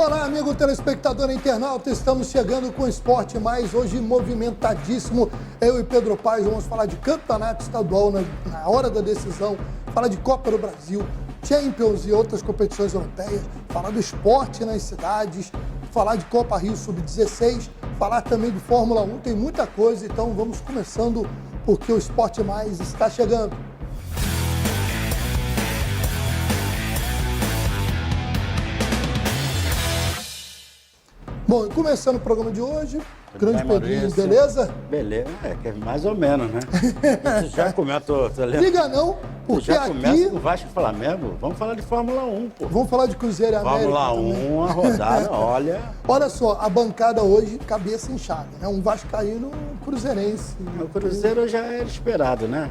Olá, amigo telespectador e internauta, estamos chegando com o Esporte Mais, hoje movimentadíssimo. Eu e Pedro Paes vamos falar de campeonato estadual na hora da decisão, falar de Copa do Brasil, Champions e outras competições europeias, falar do esporte nas cidades, falar de Copa Rio Sub-16, falar também de Fórmula 1, tem muita coisa, então vamos começando porque o Esporte Mais está chegando. Bom, e começando o programa de hoje, grande Pedrinho, beleza? Beleza, que é mais ou menos, né? Você já começa, tô lendo. Liga não, porque já aqui... começa com o Vasco e Flamengo, vamos falar de Fórmula 1, pô. Vamos falar de Cruzeiro e América Fórmula 1, também. a rodada, olha... Olha só, a bancada hoje, cabeça inchada, né? Um vascaíno, um cruzeirense. O Cruzeiro já era esperado, né?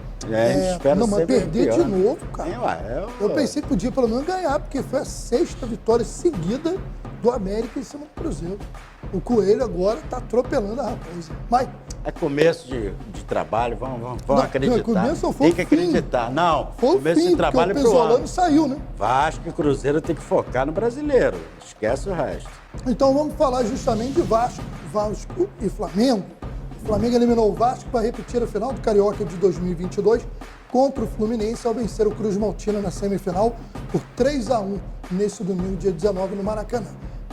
Espera não, mas sempre perder pior. de novo, cara. Eu pensei que podia pelo menos ganhar, porque foi a 6ª vitória seguida do América em cima do Cruzeiro. O Coelho agora está atropelando a Raposa. Mas... É começo de trabalho, vamos não, acreditar. Começo foi tem que acreditar. Não, foi começo o fim, de trabalho porque o pro Pesolano ano. saiu, né? Vasco e Cruzeiro tem que focar no brasileiro. Esquece o resto. Então vamos falar justamente de Vasco e Flamengo. O Flamengo eliminou o Vasco para repetir a final do Carioca de 2022 contra o Fluminense ao vencer o Cruz Maltina na semifinal por 3-1 nesse domingo, dia 19, no Maracanã.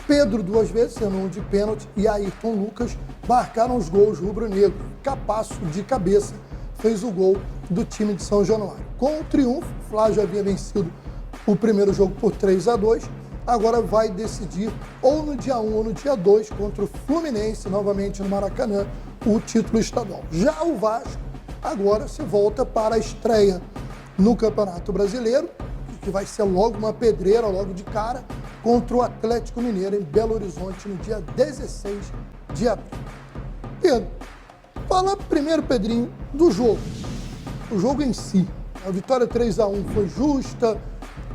Pedro, 2 vezes, sendo um de pênalti, e Ayrton Lucas marcaram os gols rubro-negro. Capasso, de cabeça, fez o gol do time de São Januário. Com o triunfo, o Flá já havia vencido o primeiro jogo por 3-2, agora vai decidir ou no dia 1 ou no dia 2 contra o Fluminense, novamente no Maracanã, o título estadual. Já o Vasco agora se volta para a estreia no Campeonato Brasileiro, que vai ser logo uma pedreira, logo de cara, contra o Atlético Mineiro em Belo Horizonte no dia 16 de abril. Pedro, fala primeiro, Pedrinho, do jogo. O jogo em si. A vitória 3-1 foi justa,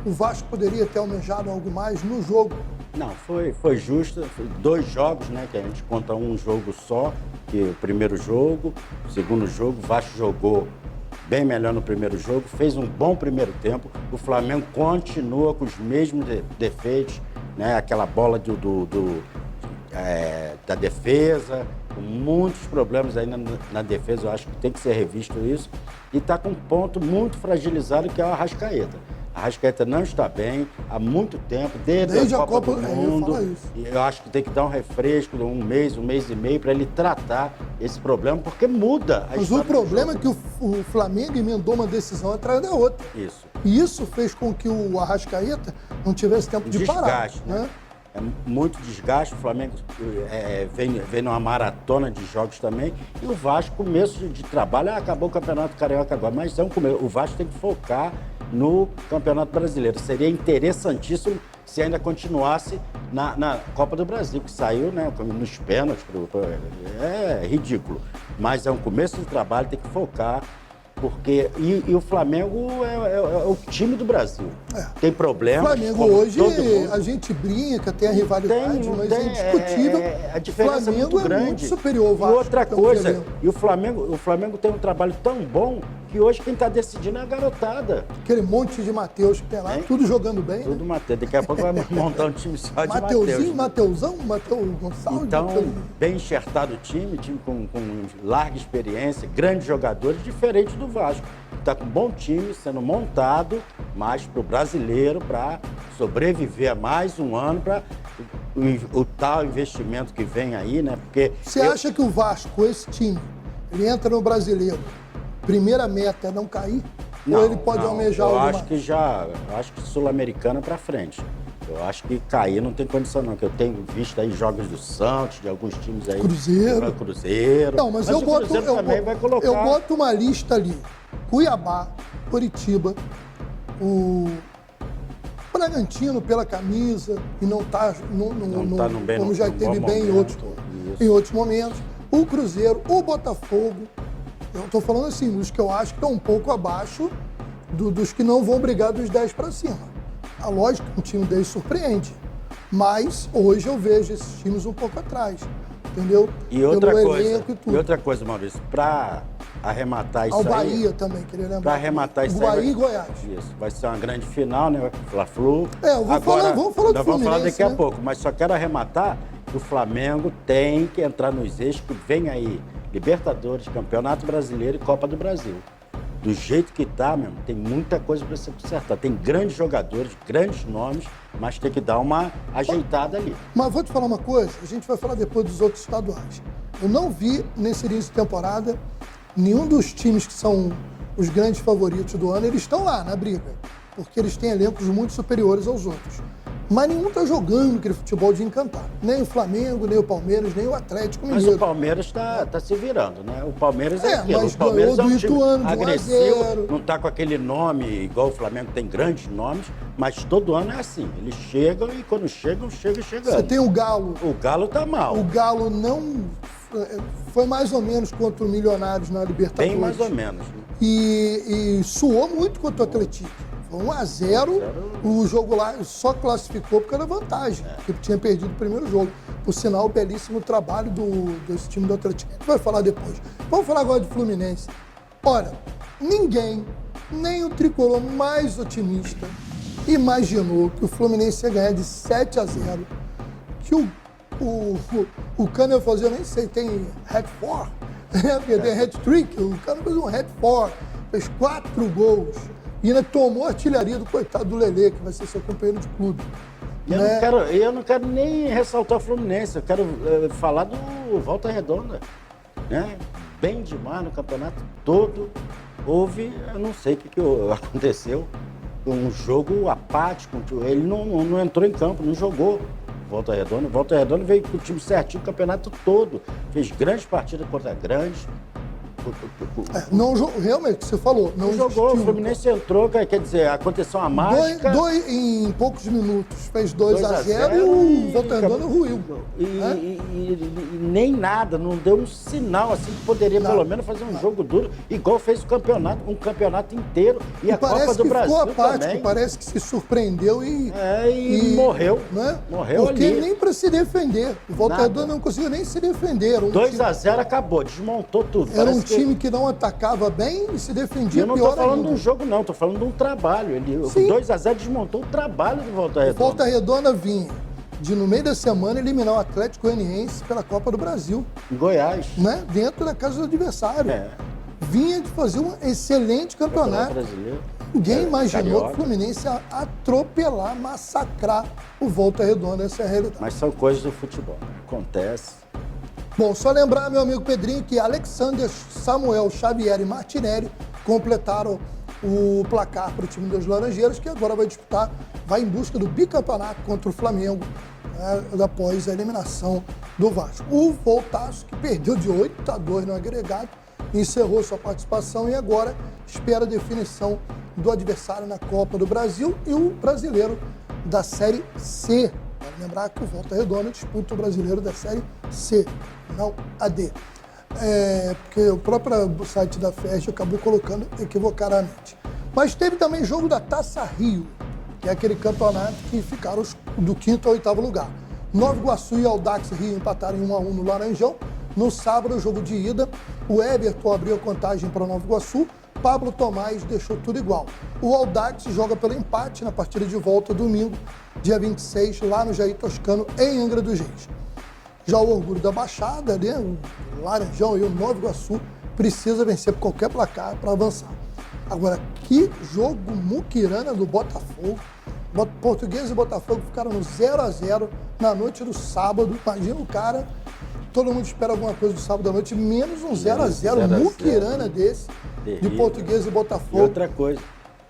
o Vasco poderia ter almejado algo mais no jogo. Não, foi justo. Foi 2 jogos, né? Que a gente conta um jogo só, que o primeiro jogo, o segundo jogo, o Vasco jogou bem melhor no primeiro jogo, fez um bom primeiro tempo. O Flamengo continua com os mesmos defeitos, né? Aquela bola da defesa, com muitos problemas ainda na defesa. Eu acho que tem que ser revisto isso. E está com um ponto muito fragilizado, que é o Arrascaeta. A Arrascaeta não está bem há muito tempo, desde a Copa do Mundo. E eu acho que tem que dar um refresco, um mês e meio, para ele tratar esse problema, porque muda a história. Mas o problema é que o Flamengo emendou uma decisão atrás da outra. Isso. E isso fez com que o Arrascaeta não tivesse tempo de parar. Né? É muito desgaste. O Flamengo vem numa maratona de jogos também. E o Vasco, começo de trabalho, acabou o Campeonato Carioca agora, mas o Vasco tem que focar no Campeonato Brasileiro. Seria interessantíssimo se ainda continuasse na Copa do Brasil, que saiu, né, nos pênaltis. É ridículo. Mas é um começo de trabalho, tem que focar. Porque, e o Flamengo é o time do Brasil. Tem problemas. O Flamengo hoje, a gente brinca, tem a rivalidade, mas é indiscutível. A diferença o Flamengo é muito grande. Muito superior ao Vasco. E outra coisa, o Flamengo tem um trabalho tão bom que hoje quem está decidindo é a garotada. Aquele monte de Matheus que tem lá, tudo jogando bem. Tudo Matheus. Daqui a pouco vai montar um time só de Matheus. Mateusão, Matheus Gonçalves. Então, bem enxertado o time com larga experiência, grandes jogadores, diferente do Vasco. Está com um bom time sendo montado, mas para o brasileiro, para sobreviver a mais um ano, para o tal investimento que vem aí, né? Porque você acha que o Vasco, esse time, ele entra no brasileiro, primeira meta é não cair? Não, ou ele pode almejar algo mais? Eu acho que Sul-Americana para frente. Eu acho que cair não tem condição não, que eu tenho visto aí jogos do Santos, de alguns times aí. Cruzeiro. Não, mas eu boto uma lista ali. Cuiabá, Coritiba, o Bragantino pela camisa e não está como já esteve bem em outros momentos. O Cruzeiro, o Botafogo. Eu estou falando assim, dos que eu acho que estão um pouco abaixo dos que não vão brigar dos 10 para cima. A lógica, um time deles surpreende. Mas hoje eu vejo esses times um pouco atrás. Entendeu? E outra coisa, Maurício, para arrematar isso Ao aí. Bahia também, queria lembrar. Para arrematar isso aí. Bahia e Goiás. Isso, vai ser uma grande final, né? Fla-Flu. Vamos falar do Nós vamos falar Fluminense, daqui a né? pouco, mas só quero arrematar que o Flamengo tem que entrar nos eixos que vem aí. Libertadores, Campeonato Brasileiro e Copa do Brasil. Do jeito que tá, mesmo, tem muita coisa para ser consertada. Tem grandes jogadores, grandes nomes, mas tem que dar uma ajeitada ali. Mas vou te falar uma coisa, a gente vai falar depois dos outros estaduais. Eu não vi nesse início de temporada nenhum dos times que são os grandes favoritos do ano, eles estão lá na briga, porque eles têm elencos muito superiores aos outros. Mas nenhum está jogando aquele futebol de encantar. Nem o Flamengo, nem o Palmeiras, nem o Atlético Mineiro. Mas o Palmeiras está se virando, né? O Palmeiras é aquilo. Mas O Palmeiras ganhou é um do time Ituano de 1 a agressivo, 0. não está com aquele nome igual o Flamengo tem grandes nomes, mas todo ano é assim. Eles chegam e quando chegam chegando. Você tem o Galo. O Galo tá mal. O Galo não... Foi mais ou menos contra o Milionários na Libertadores. Bem mais ou menos. E suou muito contra o Atlético. Foi 1 a 0, o jogo lá só classificou porque era vantagem, porque tinha perdido o primeiro jogo. Por sinal, o belíssimo trabalho desse time do Atlético. A gente vai falar depois. Vamos falar agora de Fluminense. Ora, ninguém, nem o tricolor mais otimista, imaginou que o Fluminense ia ganhar de 7 a 0, que o Cano ia fazer, eu nem sei, tem hat-for, porque tem hat-trick, o Cano fez um hat-for, fez 4 gols. E ainda tomou a artilharia do coitado do Lelê, que vai ser seu companheiro de clube. Eu não quero nem ressaltar o Fluminense, eu quero falar do Volta Redonda. Né? Bem demais no campeonato todo. Houve, eu não sei o que aconteceu, um jogo apático. Ele não entrou em campo, não jogou. Volta Redonda veio com o time certinho o campeonato todo. Fez grandes partidas contra grandes. Realmente, você falou, não jogou, o Fluminense entrou, quer dizer, aconteceu uma mágica. Em poucos minutos, fez 2 a 0 e o Volta Redonda ruiu. E nem nada, não deu um sinal assim que poderia pelo menos fazer um jogo duro, igual fez um campeonato inteiro e a Copa do Brasil também. Parece que se surpreendeu e morreu. Né? Morreu porque ali. Nem para se defender. O Volta Redonda não conseguiu nem se defender. 2 a 0 acabou, desmontou tudo. Era um time que não atacava bem e se defendia pior ainda. Eu não estou falando de um jogo, não. Estou falando de um trabalho. O 2 a 0 desmontou o trabalho do Volta Redonda. O Volta Redonda vinha de, no meio da semana, eliminar o Atlético Goianiense pela Copa do Brasil. Em Goiás. Né? Dentro da casa do adversário. Vinha de fazer um excelente campeonato. Ninguém imaginou que o Fluminense ia atropelar, massacrar o Volta Redonda. Essa é a realidade. Mas são coisas do futebol. Né? Acontece. Bom, só lembrar, meu amigo Pedrinho, que Alexander, Samuel, Xavier e Martinelli completaram o placar para o time dos Laranjeiras, que agora vai em busca do bicampeonato contra o Flamengo, né, após a eliminação do Vasco. O Voltaço, que perdeu de 8 a 2 no agregado, encerrou sua participação e agora espera a definição do adversário na Copa do Brasil e o brasileiro da Série C. Vale lembrar que o Volta Redonda disputa o brasileiro da Série C, não a D. Porque o próprio site da FERJ acabou colocando equivocadamente. Mas teve também jogo da Taça Rio, que é aquele campeonato que ficaram do 5º ao 8º lugar. Nova Iguaçu e Audax Rio empataram em 1 a 1 no Laranjão. No sábado, o jogo de ida, o Everton abriu a contagem para Nova Iguaçu, Pablo Tomás deixou tudo igual. O Audax joga pelo empate na partida de volta domingo, dia 26, lá no Jair Toscano, em Angra dos Reis. Já o Orgulho da Baixada, né, o Laranjão e o Nova Iguaçu, precisa vencer por qualquer placar para avançar. Agora, que jogo muquirana do Botafogo. Português e Botafogo ficaram no 0 a 0 na noite do sábado. Imagina o cara, todo mundo espera alguma coisa do sábado à noite, menos um 0 a 0 muquirana desse, de Português e Botafogo. E outra coisa,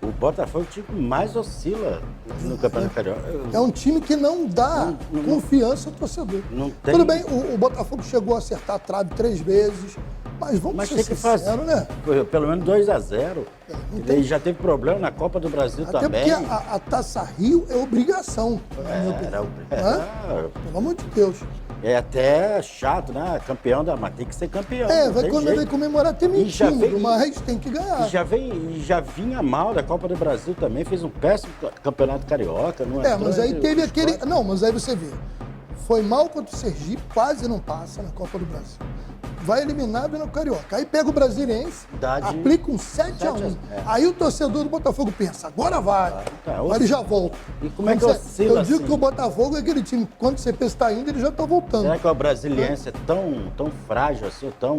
o Botafogo é o time que mais oscila no Campeonato Carioca. É um time que não dá confiança ao torcedor. Tem... Tudo bem, o Botafogo chegou a acertar a trave 3 vezes, mas vamos ser sinceros, né? Pelo menos 2 a 0. Ele já teve problema na Copa do Brasil até também. Até porque a Taça Rio é obrigação. Pelo amor de Deus. É até chato, né? Campeão mas tem que ser campeão. Vai comemorar até meio tímido, mas tem que ganhar. Já vinha mal da Copa do Brasil também, fez um péssimo campeonato carioca. Mas aí teve aquele... Não, mas aí você vê. Foi mal contra o Sergipe, quase não passa na Copa do Brasil. vai eliminado no Carioca. Aí pega o Brasiliense, aplica um 7-1. Aí o torcedor do Botafogo pensa, agora vai. Aí ele já volta. E como é que oscila Eu digo assim? que o Botafogo é aquele time, quando você pensa que está indo, ele já está voltando. Será que o Brasiliense é tão frágil assim, tão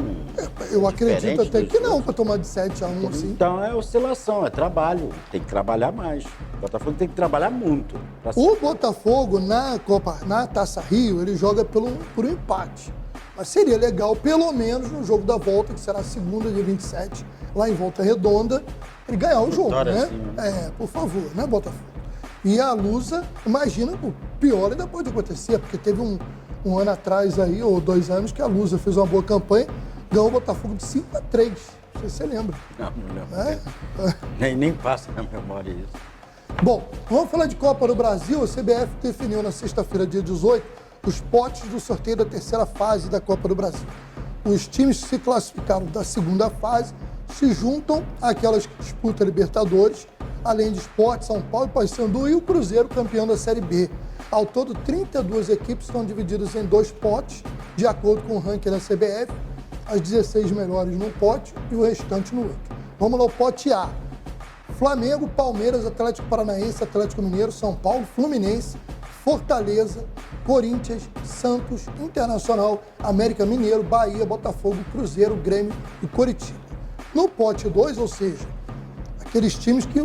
Eu acredito diferente até dos que não, outros? para tomar de 7-1 assim. Então é oscilação, é trabalho. Tem que trabalhar mais. O Botafogo tem que trabalhar muito. O Botafogo, na Taça Rio, ele joga por um empate. Mas seria legal, pelo menos, no jogo da volta, que será segunda, dia 27, lá em Volta Redonda, ele ganhar o jogo, né? Assim, né? Por favor, né, Botafogo? E a Lusa, imagina, o pior ainda pode acontecer, porque teve um ano atrás aí, ou 2 anos, que a Lusa fez uma boa campanha, ganhou o Botafogo de 5-3. Não sei se você lembra. Não lembro. Nem passa na memória isso. Bom, vamos falar de Copa do Brasil. A CBF definiu na sexta-feira, dia 18, os potes do sorteio da terceira fase da Copa do Brasil. Os times que se classificaram da segunda fase se juntam àquelas que disputam a Libertadores, além de Sport, São Paulo, Paysandu e o Cruzeiro, campeão da Série B. Ao todo, 32 equipes estão divididas em 2 potes, de acordo com o ranking da CBF, as 16 melhores num pote e o restante no outro. Vamos lá, o pote A. Flamengo, Palmeiras, Atlético Paranaense, Atlético Mineiro, São Paulo, Fluminense, Fortaleza, Corinthians, Santos, Internacional, América Mineiro, Bahia, Botafogo, Cruzeiro, Grêmio e Coritiba. No pote 2, ou seja, aqueles times que...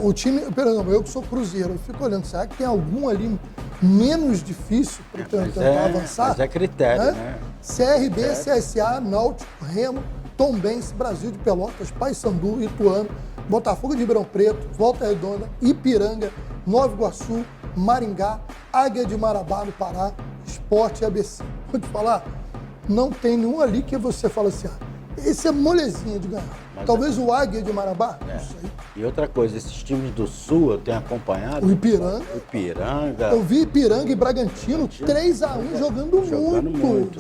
o time, por exemplo, eu que sou Cruzeiro, eu fico olhando, será que tem algum ali menos difícil para tentar avançar? Mas é critério, né? CRB, CSA, Náutico, Remo, Tombense, Brasil de Pelotas, Paysandu, Ituano, Botafogo de Ribeirão Preto, Volta Redonda, Ipiranga, Nova Iguaçu, Maringá, Águia de Marabá, no Pará, Sport e ABC. Vou te falar, não tem nenhum ali que você fala assim, esse é molezinha de ganhar. Talvez o Águia de Marabá, não sei. E outra coisa, esses times do Sul eu tenho acompanhado. O Ipiranga. Eu vi Ipiranga e Bragantino 3-1 jogando muito.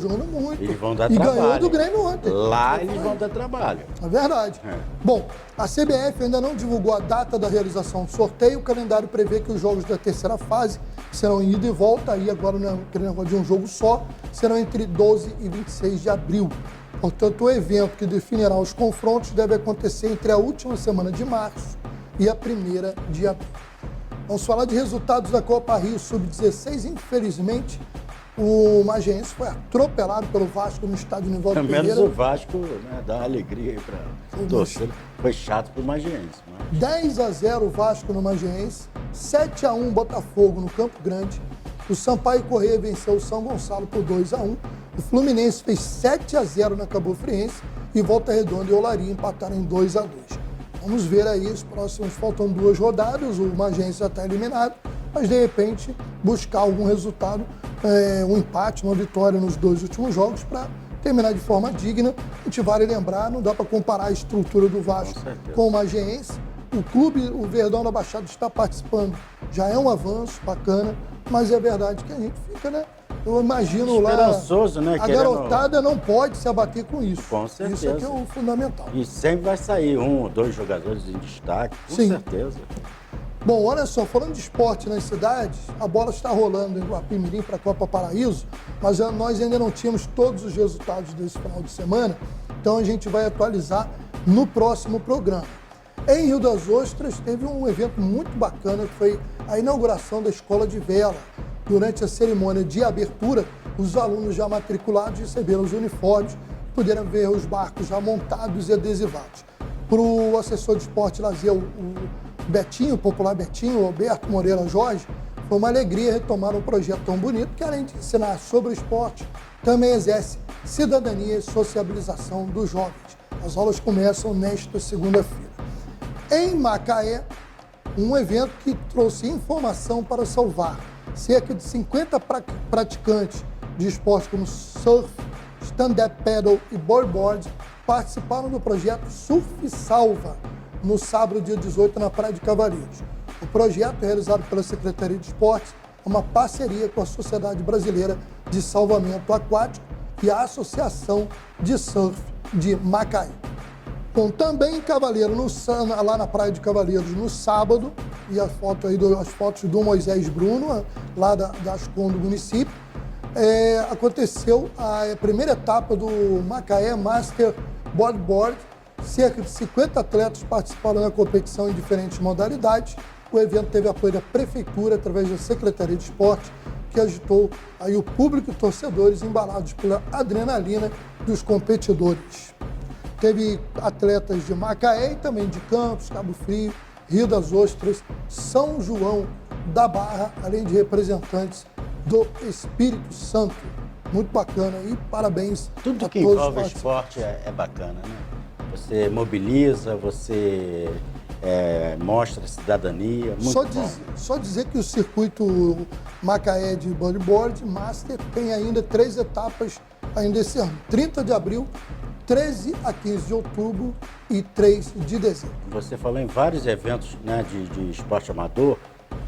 Eles vão dar e trabalho. Ganhou do Grêmio ontem. Lá eles vão dar trabalho. É verdade. Bom, a CBF ainda não divulgou a data da realização do sorteio. O calendário prevê que os jogos da terceira fase serão em ida e volta. Aí agora não é aquele negócio de um jogo só. Serão entre 12 e 26 de abril. Portanto, o evento que definirá os confrontos deve acontecer entre a última semana de março e a primeira de abril. Vamos falar de resultados da Copa Rio Sub-16. Infelizmente, o Magiense foi atropelado pelo Vasco no estádio Nivaldo Pereira. Menos o Vasco, né, dá uma alegria aí para o torcedor. Foi chato para o Magiense. Mas... 10-0 o Vasco no Magiense, 7-1 Botafogo no Campo Grande. O Sampaio Corrêa venceu o São Gonçalo por 2-1. O Fluminense fez 7-0 na Cabo Friense e Volta Redonda e Olaria empataram em 2-2. Vamos ver aí os próximos, faltam 2 rodadas, o Magiense já está eliminado, mas de repente buscar algum resultado, um empate, uma vitória nos 2 últimos jogos para terminar de forma digna. A gente vale lembrar, não dá para comparar a estrutura do Vasco com o Magiense. O clube, o Verdão da Baixada está participando, já é um avanço bacana, mas é verdade que a gente fica, né? Eu imagino esperançoso, lá, né? A garotada não pode se abater com isso. Com certeza. Isso é que é o fundamental. E sempre vai sair 1 ou 2 jogadores em destaque, com certeza. Bom, olha só, falando de esporte nas cidades, a bola está rolando em Guapimirim para a Copa Paraíso, mas nós ainda não tínhamos todos os resultados desse final de semana, então a gente vai atualizar no próximo programa. Em Rio das Ostras, teve um evento muito bacana, que foi a inauguração da Escola de Vela. Durante a cerimônia de abertura, os alunos já matriculados receberam os uniformes, puderam ver os barcos já montados e adesivados. Para o assessor de esporte e lazer, o Betinho, o popular Betinho, o Alberto Moreira Jorge, foi uma alegria retomar um projeto tão bonito que, além de ensinar sobre o esporte, também exerce cidadania e sociabilização dos jovens. As aulas começam nesta segunda-feira. Em Macaé, um evento que trouxe informação para salvar. Cerca de 50 praticantes de esportes como surf, stand-up paddle e bodyboard participaram do projeto Surf Salva, no sábado, dia 18, na Praia de Cavaleiros. O projeto, realizado pela Secretaria de Esportes, é uma parceria com a Sociedade Brasileira de Salvamento Aquático e a Associação de Surf de Macaé. Bom, também em Cavaleiro, lá na Praia de Cavaleiros, no sábado, e as fotos do Moisés Bruno, lá da Ascom do município, aconteceu a primeira etapa do Macaé Master Bodyboard. Cerca de 50 atletas participaram da competição em diferentes modalidades. O evento teve apoio da Prefeitura, através da Secretaria de Esporte, que agitou aí o público e torcedores embalados pela adrenalina dos competidores. Teve atletas de Macaé e também de Campos, Cabo Frio, Rio das Ostras, São João da Barra, além de representantes do Espírito Santo. Muito bacana e parabéns a todos. Tudo que envolve esporte é bacana, né? Você mobiliza, você mostra cidadania. Só dizer que o circuito Macaé de bodyboard Master tem ainda 3 etapas ainda esse ano. 30 de abril, 13 a 15 de outubro e 3 de dezembro. Você falou em vários eventos, né, de esporte amador.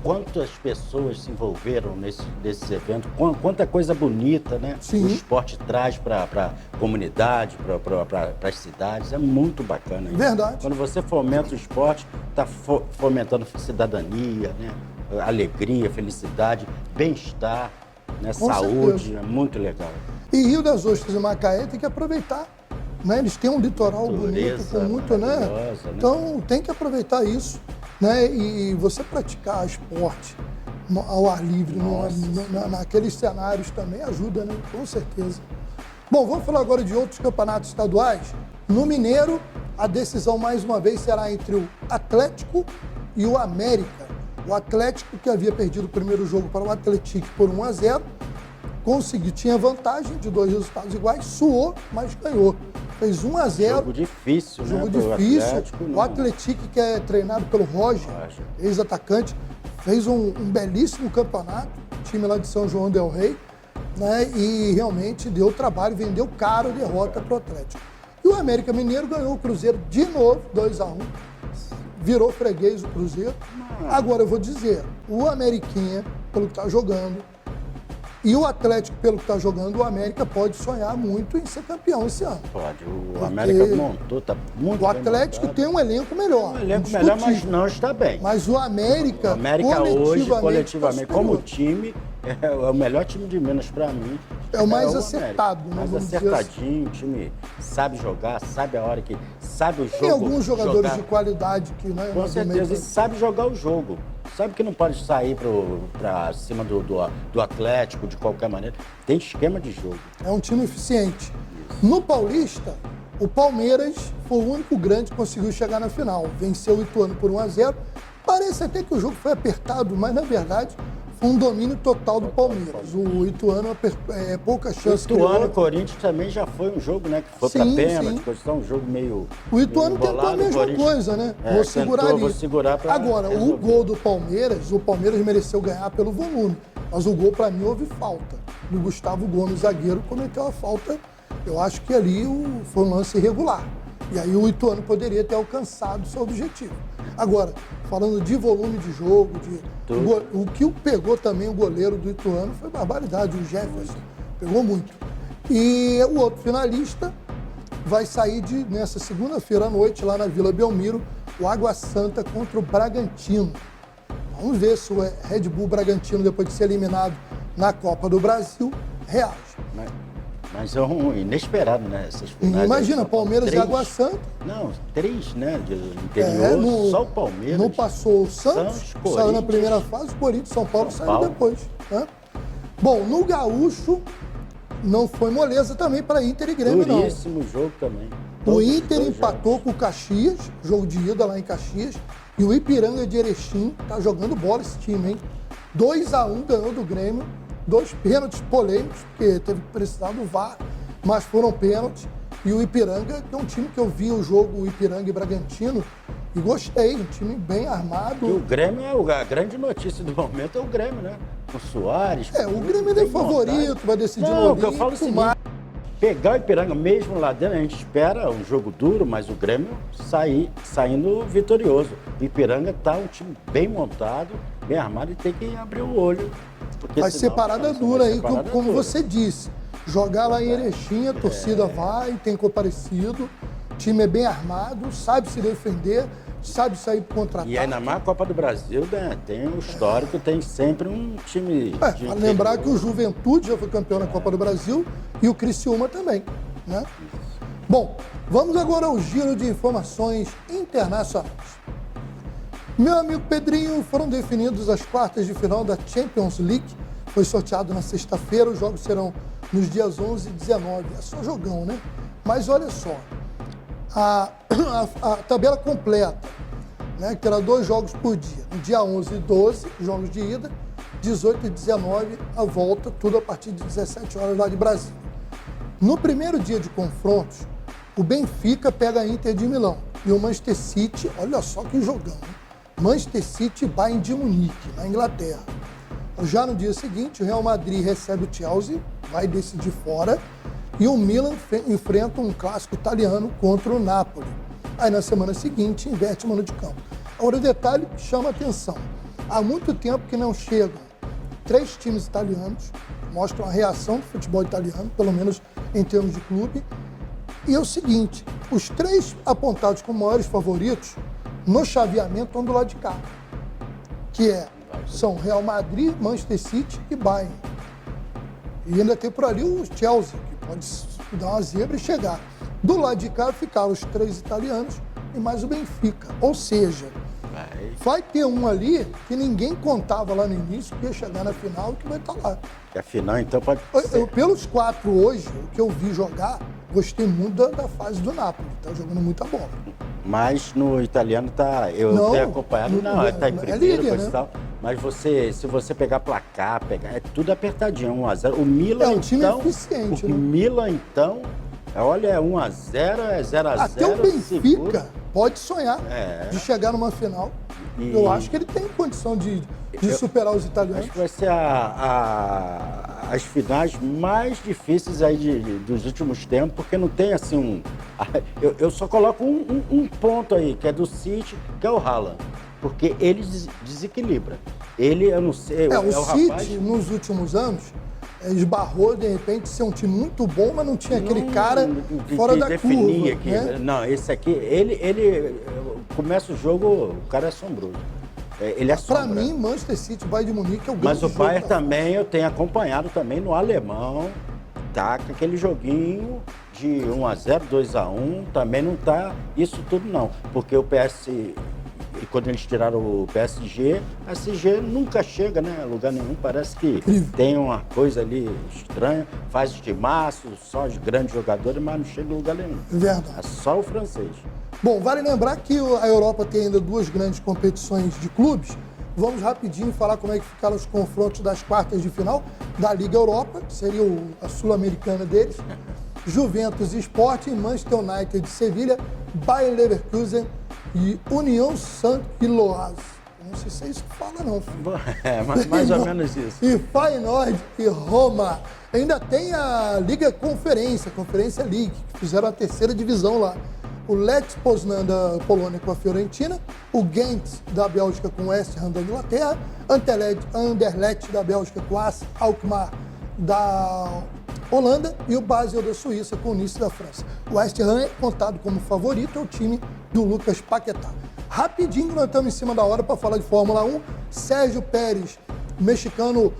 Quantas pessoas se envolveram nesses eventos, quanta coisa bonita, né? Sim. O esporte traz para a comunidade, para as cidades, é muito bacana isso. Verdade. Quando você fomenta o esporte, está fomentando cidadania, né? Alegria, felicidade, bem-estar, né? Saúde, certeza. É muito legal. E Rio das Ostras e Macaé tem que aproveitar, né? Eles têm um litoral bonito, com muito, né? Então tem que aproveitar isso, né? E você praticar esporte ao ar livre, naqueles cenários também ajuda, né? Com certeza. Bom, vamos falar agora de outros campeonatos estaduais. No Mineiro, a decisão mais uma vez será entre o Atlético e o América. O Atlético, que havia perdido o primeiro jogo para o Atlético por 1-0, tinha vantagem de 2 resultados iguais, suou, mas ganhou. Fez 1-0. Jogo difícil, né? Jogo difícil. O Atlético, que é treinado pelo Roger, ex-atacante, fez um belíssimo campeonato, time lá de São João del Rei, né? E realmente deu trabalho, vendeu caro a derrota para o Atlético. E o América Mineiro ganhou o Cruzeiro de novo, 2-1. Virou freguês o Cruzeiro. Agora eu vou dizer, o Ameriquinha, pelo que está jogando, e o Atlético, pelo que está jogando, o América pode sonhar muito em ser campeão esse ano. Pode. O América montou, está muito bem. O Atlético tem um elenco melhor. Um elenco melhor, mas não está bem. Mas o América hoje, coletivamente, como time, é o melhor time de Minas para mim. É o mais acertado, né? Mais acertadinho, o time sabe jogar, sabe a hora que... Sabe o jogo. Tem alguns jogadores de qualidade que, né? Com certeza, e sabe jogar o jogo. Sabe que não pode sair para cima do Atlético de qualquer maneira. Tem esquema de jogo. É um time eficiente. No Paulista, o Palmeiras foi o único grande que conseguiu chegar na final. Venceu o Ituano por 1-0. Parece até que o jogo foi apertado, mas na verdade foi um domínio total do Palmeiras. O Ituano, pouca chance. O Ituano e Corinthians também já foi um jogo, né? Que foi para pênalti, um jogo meio. O Ituano tentou a mesma coisa, né? Vou segurar para. Agora, o gol do Palmeiras, o Palmeiras mereceu ganhar pelo volume. Mas o gol, para mim, houve falta. O Gustavo Gomes, zagueiro, cometeu a falta. Eu acho que ali foi um lance irregular. E aí o Ituano poderia ter alcançado seu objetivo. Agora, falando de volume de jogo, o que pegou também o goleiro do Ituano foi barbaridade, o Jefferson. Pegou muito. E o outro finalista vai sair nessa segunda-feira à noite, lá na Vila Belmiro, o Água Santa contra o Bragantino. Vamos ver se o Red Bull Bragantino, depois de ser eliminado na Copa do Brasil, reage. Mas é um inesperado, né? Essas finais. Imagina, Palmeiras e Água Santa. Não, 3, né? De interior, só o Palmeiras. Não passou o Santos, saiu na primeira fase, o Corinthians, São Paulo saiu depois. Né? Bom, no Gaúcho, não foi moleza também para Inter e Grêmio, não. Duríssimo jogo também. O Inter empatou com o Caxias, jogo de ida lá em Caxias, e o Ipiranga de Erechim tá jogando bola esse time, hein? 2-1 ganhou do Grêmio. 2 pênaltis polêmicos, porque teve que precisar do VAR, mas foram pênaltis. E o Ipiranga, que é um time que eu vi o jogo, o Ipiranga e Bragantino, e gostei, um time bem armado. E o Grêmio, a grande notícia do momento é o Grêmio, né? Com o Soares. O Grêmio é favorito, vai decidir no Olímpico. Eu falo o seguinte, pegar o Ipiranga mesmo lá dentro, a gente espera um jogo duro, mas o Grêmio saindo vitorioso. O Ipiranga tá um time bem montado, bem armado e tem que abrir o olho. Vai ser parada dura aí, como você disse. Jogar lá em Erechim, a torcida vai, tem comparecido. O time é bem armado, sabe se defender, sabe sair pro contra-ataque. E ainda mais a Copa do Brasil, né? Tem um histórico, tem sempre um time de Para lembrar que o Juventude já foi campeão na Copa do Brasil e o Criciúma também, né? Bom, vamos agora ao giro de informações internacionais. Meu amigo Pedrinho, foram definidas as quartas de final da Champions League. Foi sorteado na sexta-feira, os jogos serão nos dias 11 e 19. É só jogão, né? Mas olha só, a tabela completa, né, que terá 2 jogos por dia. No dia 11 e 12, jogos de ida, 18 e 19, a volta, tudo a partir de 17 horas lá de Brasília. No primeiro dia de confrontos, o Benfica pega a Inter de Milão e o Manchester City, olha só que jogão, hein? Manchester City e Bayern de Munique, na Inglaterra. Já no dia seguinte, o Real Madrid recebe o Chelsea, vai decidir fora, e o Milan enfrenta um clássico italiano contra o Napoli. Aí na semana seguinte, inverte o mano de campo. Agora o detalhe chama a atenção. Há muito tempo que não chegam 3 times italianos, mostram a reação do futebol italiano, pelo menos em termos de clube. E é o seguinte, os 3 apontados como maiores favoritos, no chaveamento estão do lado de cá, que são Real Madrid, Manchester City e Bayern. E ainda tem por ali o Chelsea, que pode dar uma zebra e chegar. Do lado de cá ficaram os 3 italianos e mais o Benfica. Ou seja, vai ter um ali que ninguém contava lá no início que ia chegar na final e que vai estar lá. E a final, então, pode ser. Pelos 4 hoje, o que eu vi jogar, gostei muito da fase do Napoli. Está jogando muita bola. Mas no italiano eu tenho acompanhado, está em primeiro, líder, né? Tal. Mas se você pegar placar, é tudo apertadinho, 1-0. O Milan, um time eficiente, o Milan, então, olha, é 1-0, é 0-0. Até o Benfica pode sonhar de chegar numa final. E eu acho que ele tem condição de superar os italianos. Acho que vai ser as finais mais difíceis aí dos últimos tempos, porque não tem assim eu só coloco um ponto aí, que é do City, que é o Haaland. Porque ele desequilibra. Ele, eu não sei... o City, rapaz, nos últimos anos, esbarrou, de repente, ser um time muito bom, mas não tinha aquele cara fora da curva. Aqui, né? Não, esse aqui, ele começa o jogo, o cara é assombroso. Ele é Para mim, Manchester City, Bayern de Munique é o grande Mas o jogo Bayern também, eu tenho acompanhado também no alemão, tá com aquele joguinho de 1-0, 2-1, também não tá isso tudo não. Porque o PS... E quando eles tiraram o PSG, a PSG nunca chega, né, a lugar nenhum. Parece que tem uma coisa ali estranha, faz timaço, só os grandes jogadores, mas não chega a lugar nenhum. Verdade. É só o francês. Bom, vale lembrar que a Europa tem ainda 2 grandes competições de clubes. Vamos rapidinho falar como é que ficaram os confrontos das quartas de final da Liga Europa, que seria a sul-americana deles. Juventus e Sporting, Manchester United de Sevilha, Bayer Leverkusen e União Saint-Gilloise. Não sei se é isso que fala, não, filho. Mais ou menos isso. E Feyenoord e Roma. Ainda tem a Liga Conferência League, que fizeram a 3ª divisão lá. O Lech Poznan da Polônia com a Fiorentina, o Gent da Bélgica com o West Ham da Inglaterra, Anderlecht da Bélgica com a Alkmaar da Holanda e o Basel da Suíça com o Nice da França. O West Ham é contado como favorito, é o time do Lucas Paquetá. Rapidinho, nós estamos em cima da hora para falar de Fórmula 1. Sérgio Pérez, mexicano,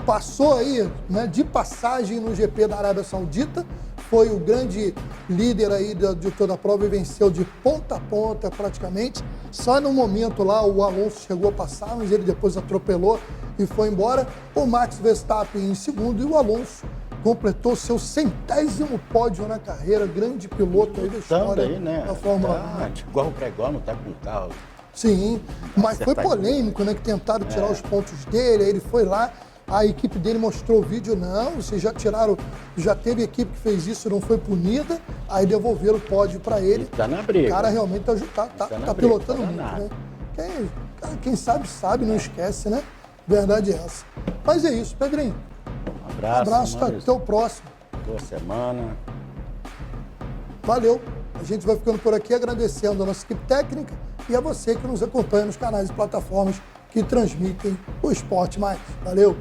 passou aí, né, de passagem no GP da Arábia Saudita, foi o grande líder aí de toda a prova e venceu de ponta a ponta praticamente. Só no momento lá o Alonso chegou a passar, mas ele depois atropelou e foi embora. O Max Verstappen em segundo e o Alonso completou seu 100º pódio na carreira, grande piloto aí da história aí, né? da Fórmula 1. Igual o Pregão, não tá com o carro. Sim, mas foi polêmico, né? Que tentaram tirar os pontos dele, aí ele foi lá, a equipe dele mostrou o vídeo, não, vocês já tiraram, já teve equipe que fez isso, não foi punida, aí devolveram o pódio para ele. Tá na briga. O cara realmente tá pilotando muito, né? Quem sabe, não esquece, né? Verdade é essa. Mas é isso, Pedrinho. Um abraço, até o próximo. Boa semana. Valeu. A gente vai ficando por aqui agradecendo a nossa equipe técnica e a você que nos acompanha nos canais e plataformas que transmitem o Esporte Mais. Valeu!